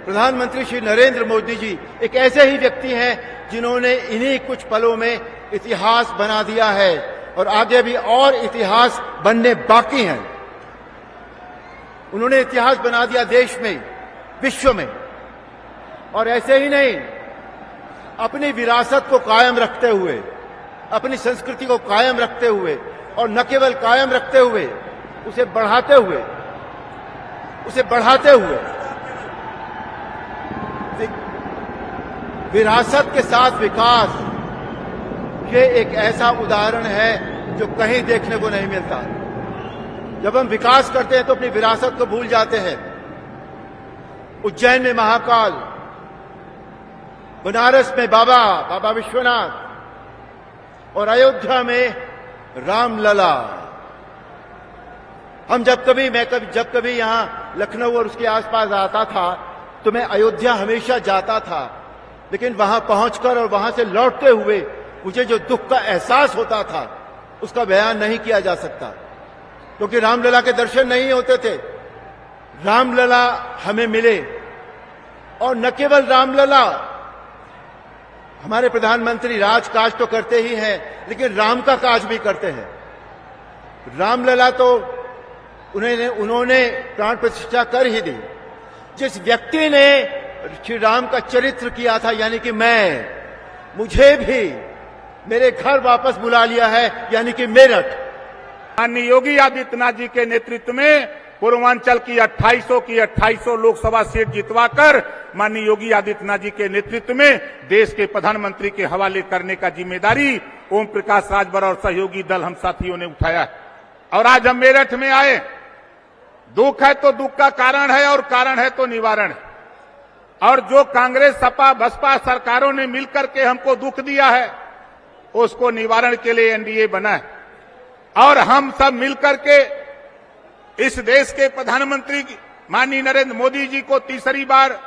प्रधानमंत्री श्री नरेंद्र मोदी जी एक ऐसे ही व्यक्ति हैं जिन्होंने इन्हीं कुछ पलों में इतिहास बना दिया है और आगे भी और इतिहास बनने बाकी हैं। उन्होंने इतिहास बना दिया देश में, विश्व में, और ऐसे ही नहीं, अपनी विरासत को कायम रखते हुए, अपनी संस्कृति को कायम रखते हुए, और न केवल कायम रखते हुए, उसे बढ़ाते हुए विरासत के साथ विकास, ये एक ऐसा उदाहरण है जो कहीं देखने को नहीं मिलता। जब हम विकास करते हैं तो अपनी विरासत को भूल जाते हैं। उज्जैन में महाकाल, बनारस में बाबा विश्वनाथ और अयोध्या में रामलला। हम जब कभी यहां लखनऊ और उसके आसपास आता था तो मैं अयोध्या हमेशा जाता था, लेकिन वहां पहुंचकर और वहां से लौटते हुए मुझे जो दुख का एहसास होता था उसका बयान नहीं किया जा सकता, क्योंकि रामलला के दर्शन नहीं होते थे। रामलला हमें मिले, और न केवल रामलला, हमारे प्रधानमंत्री राजकाज तो करते ही हैं, लेकिन राम का काज भी करते हैं। रामलला तो उन्होंने प्राण प्रतिष्ठा कर ही दी। जिस व्यक्ति ने श्री राम का चरित्र किया था, यानी कि मुझे भी मेरे घर वापस बुला लिया है, यानी कि मेरठ। माननीय योगी आदित्यनाथ जी के नेतृत्व में पूर्वांचल की 2800 लोकसभा सीट जितवाकर माननीय योगी आदित्यनाथ जी के नेतृत्व में देश के प्रधानमंत्री के हवाले करने का जिम्मेदारी ओम प्रकाश राजभर और सहयोगी दल हम साथियों ने उठाया। और आज हम मेरठ में आए। दुख है तो दुख का कारण है, और कारण है तो निवारण है। और जो कांग्रेस, सपा, बसपा सरकारों ने मिलकर के हमको दुख दिया है, उसको निवारण के लिए एनडीए बना है। और हम सब मिलकर के इस देश के प्रधानमंत्री माननीय नरेंद्र मोदी जी को तीसरी बार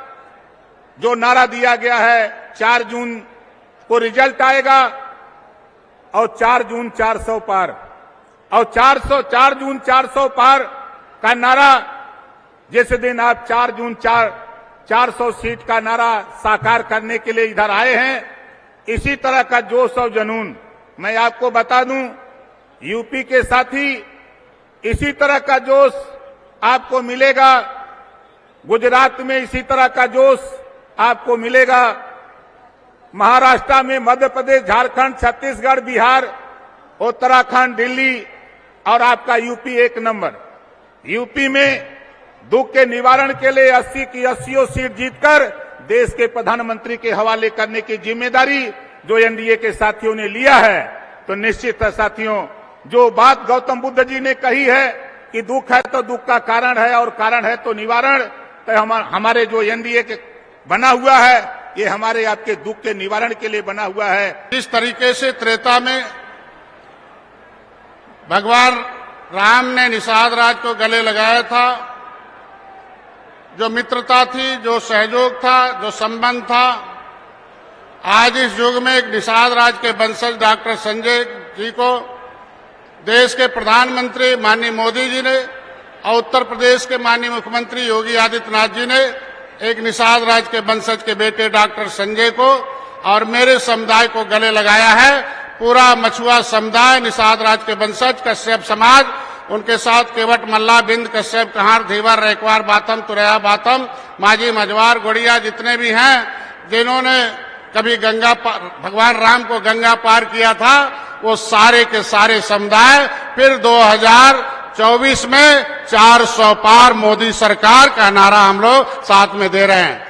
जो नारा दिया गया है, 4 जून को रिजल्ट आएगा और 4 जून 400 पार, और 4 जून 400 पार का नारा, जिस दिन आप 4 जून 400 सीट का नारा साकार करने के लिए इधर आए हैं, इसी तरह का जोश और जुनून मैं आपको बता दूं, यूपी के साथी इसी तरह का जोश आपको मिलेगा, गुजरात में इसी तरह का जोश आपको मिलेगा, महाराष्ट्र में, मध्य प्रदेश, झारखंड, छत्तीसगढ़, बिहार, उत्तराखंड, दिल्ली और आपका यूपी 1 नंबर। यूपी में दुख के निवारण के लिए 80 की 80 सीट जीतकर देश के प्रधानमंत्री के हवाले करने की जिम्मेदारी जो एनडीए के साथियों ने लिया है, तो निश्चित है साथियों, जो बात गौतम बुद्ध जी ने कही है कि दुख है तो दुख का कारण है और कारण है तो निवारण, तो हमारे जो एनडीए के बना हुआ है, ये हमारे आपके दुख के निवारण के लिए बना हुआ है। इस तरीके से त्रेता में भगवान राम ने निषाद राज को गले लगाया था, जो मित्रता थी, जो सहयोग था, जो संबंध था, आज इस युग में एक निषाद राज के वंशज डॉक्टर संजय जी को देश के प्रधानमंत्री माननीय मोदी जी ने और उत्तर प्रदेश के माननीय मुख्यमंत्री योगी आदित्यनाथ जी ने एक निषाद राज के वंशज के बेटे डॉक्टर संजय को और मेरे समुदाय को गले लगाया है। पूरा मछुआ समुदाय, निषाद राज के वंशज, कश्यप समाज, उनके साथ केवट, मल्ला, बिंद, कश्यप, कहार, धीवर, रैकवार, बातम, तुरैया, बातम, माझी, मझवार, गोड़िया, जितने भी हैं, जिन्होंने कभी भगवान राम को गंगा पार किया था, वो सारे के सारे समुदाय फिर 2024 में 400 पार मोदी सरकार का नारा हम लोग साथ में दे रहे हैं।